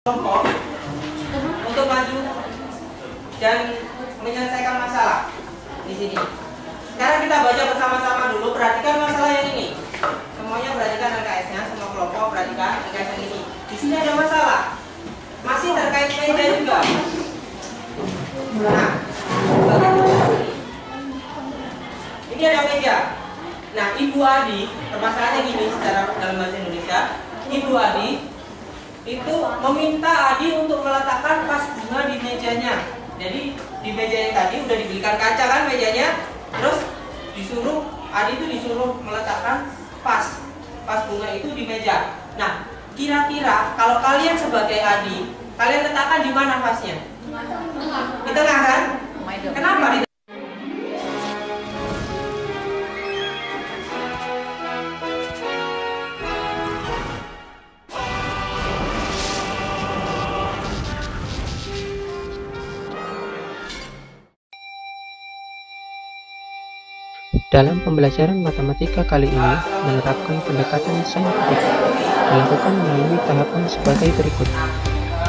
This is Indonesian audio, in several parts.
kelompok untuk maju dan menyelesaikan masalah di sini. Sekarang kita baca bersama-sama dulu. Perhatikan masalah yang ini. Semuanya perhatikan LKS-nya, semua kelompok perhatikan LKS yang ini. Di sini ada masalah. Masih terkait meja juga. Nah, ini ada meja. Nah, Ibu Adi, permasalahannya gini secara dalam bahasa Indonesia. Ibu Adi itu meminta Adi untuk meletakkan vas bunga di mejanya. Jadi di meja yang tadi udah dibelikan kaca kan mejanya, terus disuruh Adi itu disuruh meletakkan vas bunga itu di meja. Nah, kira-kira kalau kalian sebagai Adi, kalian letakkan di mana vasnya? Di tengah kan? Kenapa di Dalam pembelajaran matematika kali ini menerapkan pendekatan saintifik dilakukan melalui tahapan sebagai berikut.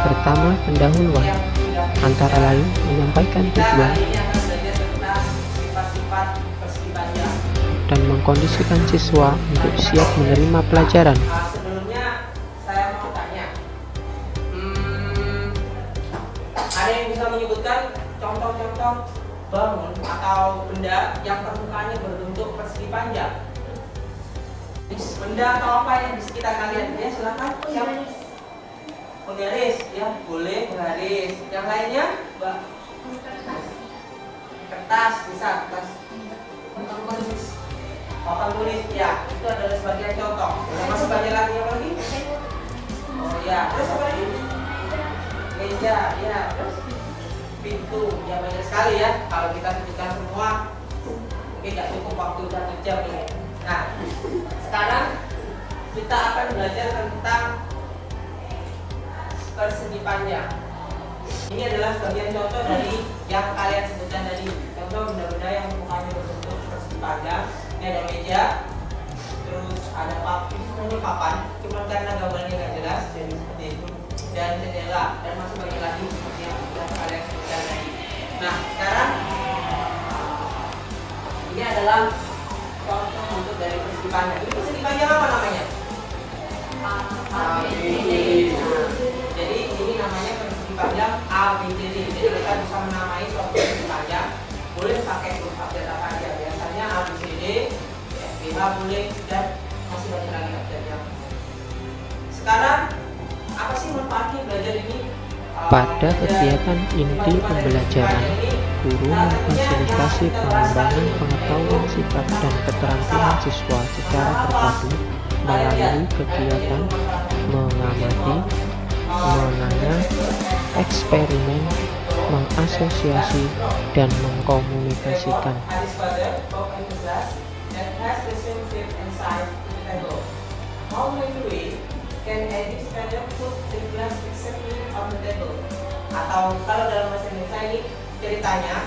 Pertama, pendahuluan, antara lain menyampaikan tujuan dan mengkondisikan siswa untuk siap menerima pelajaran. Sebelumnya saya mau tanya, ada yang bisa menyebutkan contoh-contoh bangun atau benda yang permukaannya berbentuk persegi panjang? Benda atau apa yang di sekitar kalian? Ya silakan. Penggaris, ya boleh bergaris. Yang lainnya, Mbak? Kertas, bisa kertas. Papan tulis, ya itu adalah sebagian contoh. Masih banyak lagi apa lagi? Oh ya, terus apa lagi? Meja, ya terus pintu, ya banyak sekali ya. Kalau kita sebutkan semua mungkin nggak cukup waktu 1 jam ini. Nah, sekarang kita akan belajar tentang persegi panjang. Ini adalah sebagian contoh dari yang kalian sebutkan tadi. Contoh benda-benda yang mukanya berbentuk persegi panjang. Ini ada meja, terus ada papan, cuma karena gambarnya nggak jelas jadi seperti itu. Dan jendela, dan masih banyak lagi seperti yang sudah kalian sebutkan tadi. Nah, sekarang ini adalah contoh bentuk dari persegi panjang. Ini persegi panjang apa namanya? ABCD. Jadi ini namanya persegi panjang ABCD. Jadi kita bisa menamai suatu persegi panjang. Boleh pakai huruf abjad apa aja. Biasanya ABCD, BH boleh, dan masih banyak lagi abjadnya. Sekarang apa sih manfaatnya belajar ini? Pada kegiatan inti pembelajaran, guru memfasilitasi pengembangan pengetahuan sifat dan keterampilan siswa secara terpadu melalui kegiatan mengamati, menanya, eksperimen, mengasosiasi, dan mengkomunikasikan. Atau kalau dalam bahasa Indonesia ini ceritanya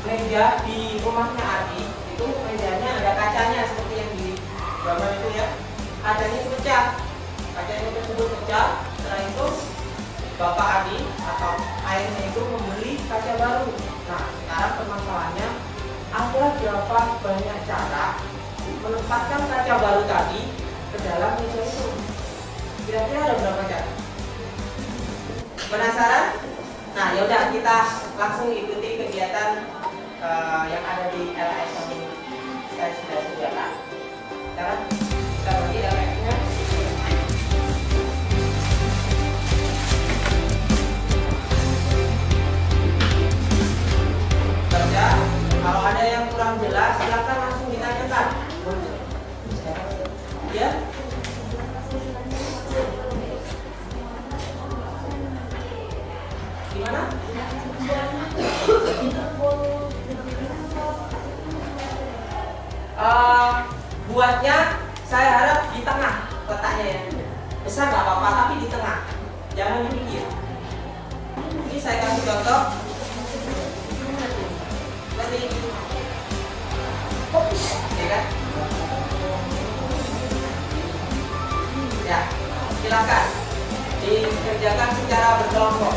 meja di rumahnya Adi itu mejanya ada kacanya seperti yang di gambar itu ya, kacanya itu pecah, kacanya tersebut pecah. Setelah itu bapak Adi atau ayahnya itu membeli kaca baru. Nah, sekarang permasalahannya ada berapa banyak cara menempatkan kaca baru tadi ke dalam meja itu? Kira-kira ada berapa cara? Penasaran? Nah, yaudah kita langsung ikuti kegiatan yang ada di LKS yang saya sudah sediakan. Sekarang kita bagi LKS-nya. Baca. Kalau ada yang kurang jelas, silakan langsung ditanyakan. Ya. Gimana? Buatnya saya harap di tengah letaknya ya. Besar nggak apa-apa tapi di tengah. Jangan di pinggir. Ini saya kasih contoh. Nanti, ya kan? Ya, silakan. dikerjakan secara berkelompok.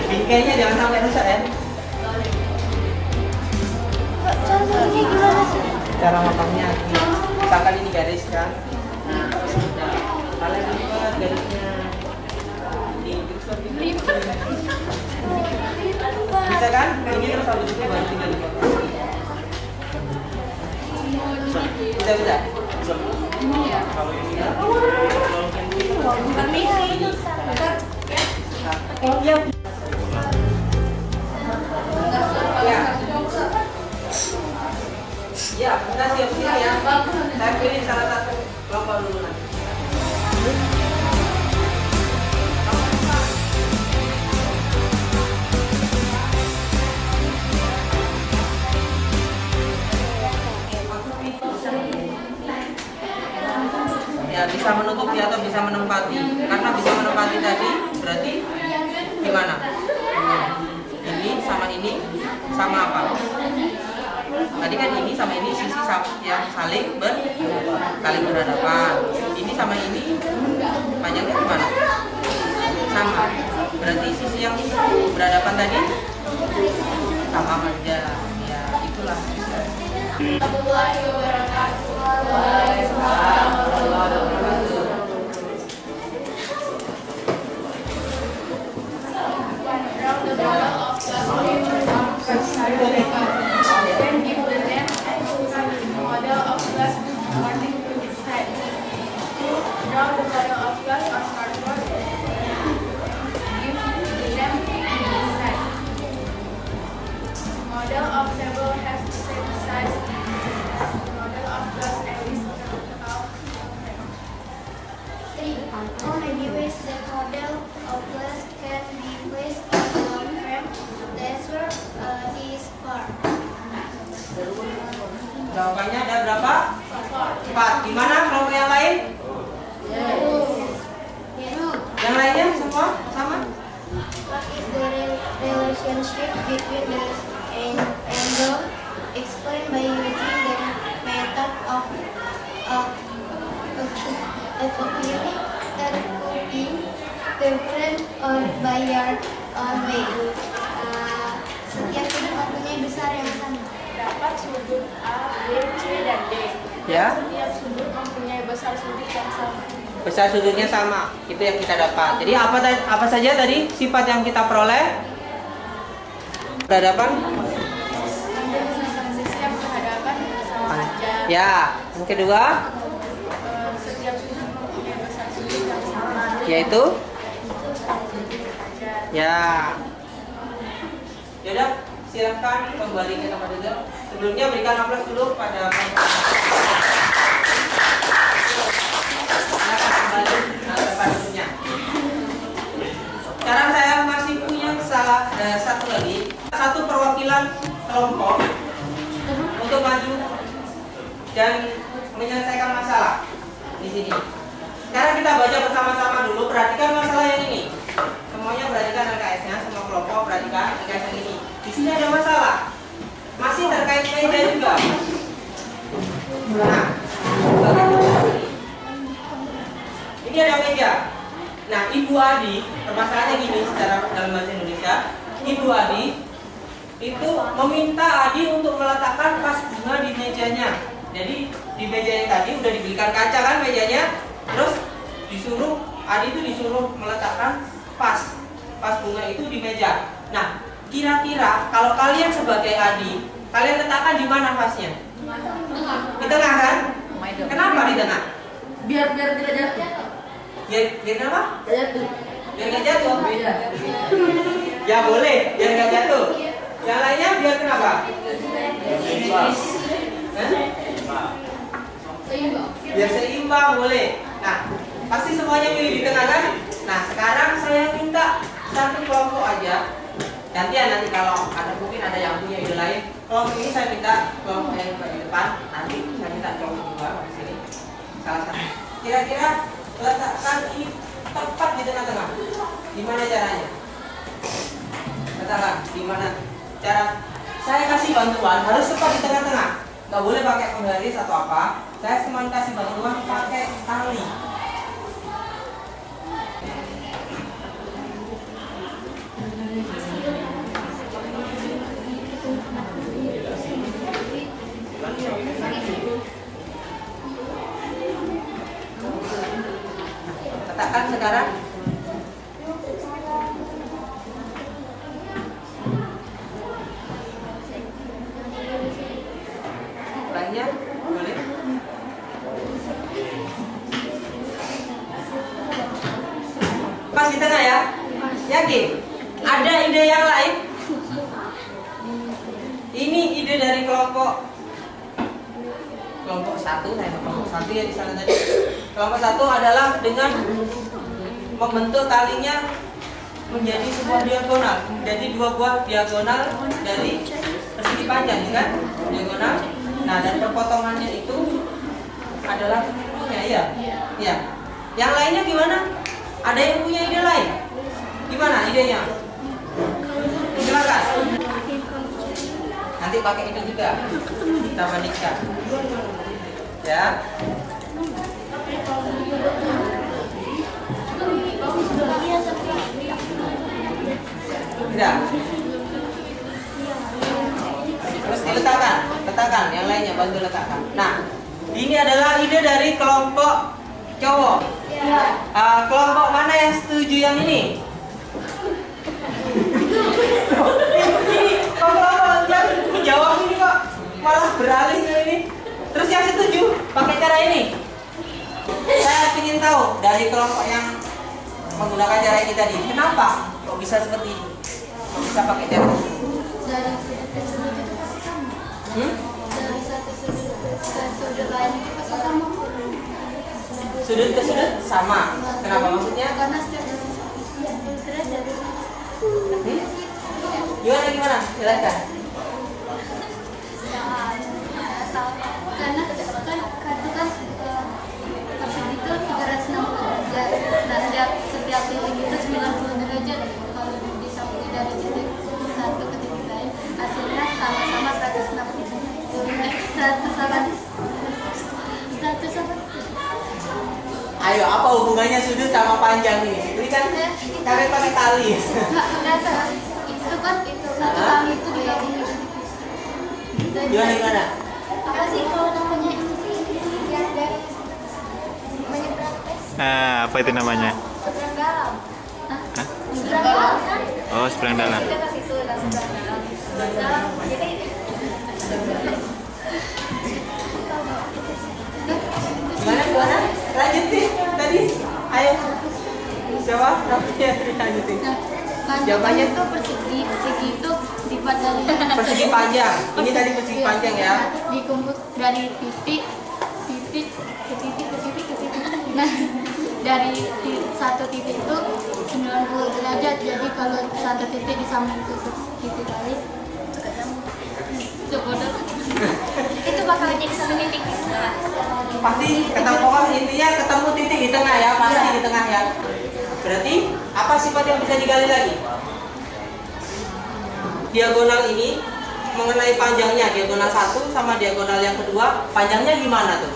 Bingkainya jangan sampai rusak ya. Cara motongnya misalkan ini garis kan. Nah, kalian lipat garisnya. Bisa kan? Ini terus habis itu baru tinggal dipotong. Bisa bisa. Kalau ini ya. Oh iya. Ya, kita siap-siap ya. Saya pilih salah satu kelompok dulu nanti. Ya, bisa menutupi atau bisa menempati. Karena bisa menempati tadi berarti gimana? Ini sama ini sama apa? Tadi kan ini sama ini sisi yang saling berhadapan. Ini sama ini panjangnya gimana? Sama. Berarti sisi yang berhadapan tadi sama aja. Ya, itulah. Model of table has the same size. Model of glass and is of 3. How many ways the model of glass can be placed on a frame? The answer is 4. Jawabannya ada berapa? 4. Gimana kelompok yang lain? Yang lainnya semua sama? What is the relationship between the angle? Explain by using the method of copying the frame or by your own way. Setiap sudut mempunyai besar yang sama. dapat sudut A, B, C, dan D. Ya. Setiap sudut mempunyai besar sudut yang sama. Besar sudutnya sama. Itu yang kita dapat. Jadi apa saja tadi sifat yang kita peroleh? Berhadapan? Sisi yang berhadapan sama aja. Ya. Yang kedua? Setiap sudut mempunyai besar sudut yang sama. Yaitu? Ya. Yaudah, silakan kembali ke tempat duduk. Sebelumnya berikan aplaus dulu pada silakan kembali ke tempat duduknya. Sekarang saya masih punya satu lagi, satu perwakilan kelompok untuk maju dan menyelesaikan masalah di sini. Sekarang kita baca bersama-sama dulu. Perhatikan masalah yang ini. Semuanya perhatikan LKS-nya, semua kelompok perhatikan LKS yang ini. Di sini ada masalah, masih terkait meja juga. Nah, ini ada meja. Nah, Ibu Adi, permasalahannya gini secara dalam bahasa Indonesia. Ibu Adi itu meminta Adi untuk meletakkan vas bunga di mejanya. Jadi di meja yang tadi udah dibelikan kaca kan mejanya, terus Adi itu disuruh meletakkan vas bunga itu di meja. Nah, kira-kira kalau kalian sebagai Adi, kalian letakkan di mana vasnya? Di tengah kan? Kenapa di tengah? Biar tidak jatuh. Biar apa? Jatuh. Biar nggak jatuh. Beda. Ya boleh, biar nggak jatuh. Yang lainnya biar kenapa? Biar seimbang boleh. Nah, pasti semuanya pilih di tengah kan? Nah, sekarang saya minta satu kelompok aja Gantian nanti kalau ada mungkin ada yang punya ide lain. Kelompok ini saya minta kelompok yang di depan, nanti saya minta kelompok juga di sini. Salah satu. Kira-kira letakkan ini tepat di tengah-tengah. Gimana caranya? Letakkan di mana? Cara saya kasih bantuan harus tepat di tengah-tengah. Nggak boleh pakai penggaris atau apa. Saya cuma kasih bantuan pakai tali. Letakkan sekarang. Lainnya boleh. Pas di tengah ya. Yakin? Ada ide yang lain? Ini ide dari kelompok satu, saya kelompok satu ya di sana tadi. Kelompok satu adalah dengan membentuk talinya menjadi sebuah diagonal, menjadi dua buah diagonal dari persegi panjang, kan? Diagonal. Nah, dan perpotongannya itu adalah seluruhnya, ya. Ya. Yang lainnya gimana? Ada yang punya ide lain? Gimana idenya? Silakan. Nanti pakai itu juga. Kita bandingkan. Ya. Tidak. Terus letakkan yang lainnya, bantu letakkan. Nah, ini adalah ide dari kelompok cowok. Kelompok mana yang setuju yang ini? Ini kelompok yang menjawab ini kok malah beralih ke ini. Terus yang setuju pakai cara ini. Saya ingin tahu dari kelompok yang menggunakan cara ini tadi, kenapa kok bisa seperti ini? Kok bisa pakai cara ini? Dari sudut ke sudut itu pasti sama. Dari satu sudut ke sudut lain itu pasti sama. Sudut ke sudut sama. Kenapa maksudnya? Karena setiap derajat dari Gimana? Silakan. karena persegi itu 360 derajat. Nah, setiap titik itu 90 derajat. Kalau disamping dari titik satu ke titik lain, hasilnya sama-sama 180. Ayo, apa hubungannya sudut sama panjang ini? Ini kan kalian pakai tali. Itu kan satu kali itu digabungin. Gimana? Apa sih kalau namanya itu sih yang dari menyeberang tes? Apa itu namanya? Seberang dalam. Seberang dalam kan? Oh, seberang dalam. Kita ke situ langsung seberang dalam. Seberang dalam. Jadi Gimana? Lanjutin tadi. Ayo. Jawab, lanjutin. Jawabannya itu persegi itu lipat dari Persegi panjang. Ini tadi persegi panjang ya. Dikumpul dari titik ke titik. Nah, dari satu titik itu 90 derajat. Jadi kalau satu titik disambung ke titik lain itu ketemu. Itu bakal jadi satu titik. Pasti ketemu, intinya ketemu titik di tengah ya, pasti di tengah ya. Berarti apa sifat yang bisa digali lagi? Diagonal ini mengenai panjangnya, diagonal satu sama diagonal yang kedua, panjangnya gimana tuh?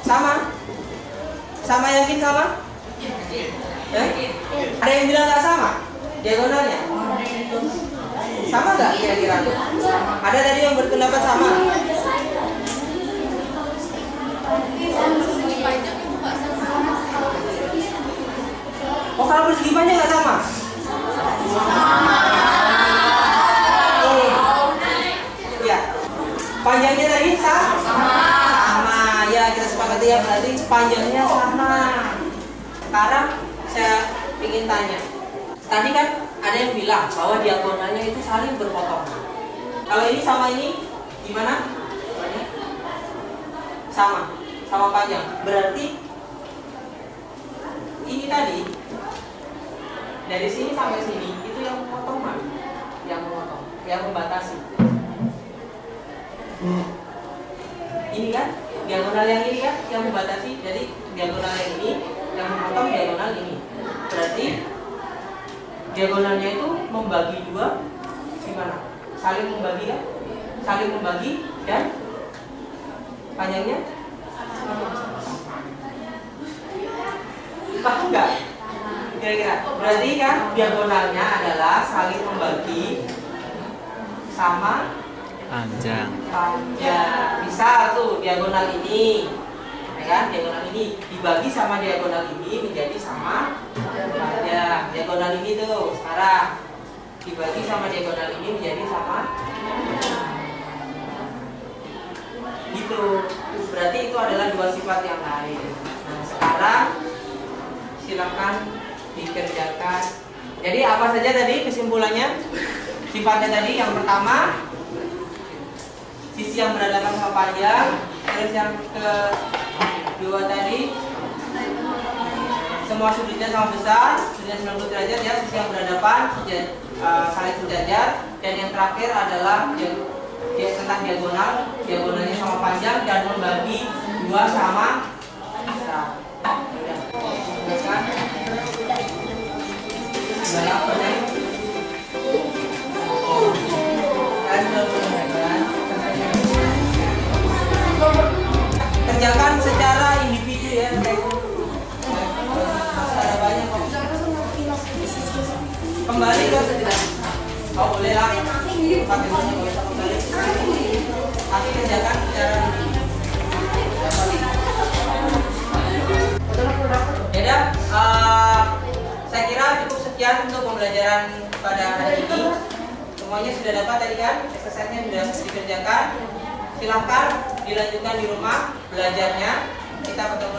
Sama yakin sama? Ada yang bilang nggak sama? Diagonalnya? Sama nggak kira-kira? Ada tadi yang berpendapat sama? Oh, kalau persegi panjang nggak sama? Ya. Panjangnya tadi sama. Ya, kita sepakati ya, berarti panjangnya sama. Sekarang saya ingin tanya. Tadi kan ada yang bilang bahwa diagonalnya itu saling berpotong. Kalau ini sama ini gimana? Sama panjang. Berarti ini tadi Dari sini sampai sini itu yang memotong mana? Yang membatasi. Ini kan diagonal yang ini kan yang membatasi. Jadi diagonal yang ini yang memotong diagonal ini. Berarti diagonalnya itu membagi dua gimana? Saling membagi kan? Saling membagi dan panjangnya paham nggak? Kira-kira berarti kan diagonalnya adalah saling membagi sama Panjang. Misal tuh diagonal ini, ya kan? Diagonal ini dibagi sama diagonal ini menjadi sama panjang. Diagonal ini tuh sekarang dibagi sama diagonal ini menjadi sama. Gitu. Berarti itu adalah dua sifat yang lain. Nah, sekarang silakan dikerjakan. Jadi apa saja tadi kesimpulannya? Sifatnya tadi yang pertama sisi yang berhadapan sama panjang. Terus yang kedua tadi semua sudutnya sama besar, sudutnya 90 derajat ya, sisi yang berhadapan saling sejajar. Dan yang terakhir adalah tentang diagonal, diagonalnya sama panjang dan membagi dua sama besar. Udah. Kerjakan secara individu ya. Ada banyak kok. Kembali ke oh boleh lah. Pakai kembali. Tapi kerjakan secara ya. Saya kira cukup sekian untuk pembelajaran pada hari ini. Semuanya sudah dapat tadi kan? Exercise-nya sudah dikerjakan. Silahkan dilanjutkan di rumah belajarnya. Kita ketemu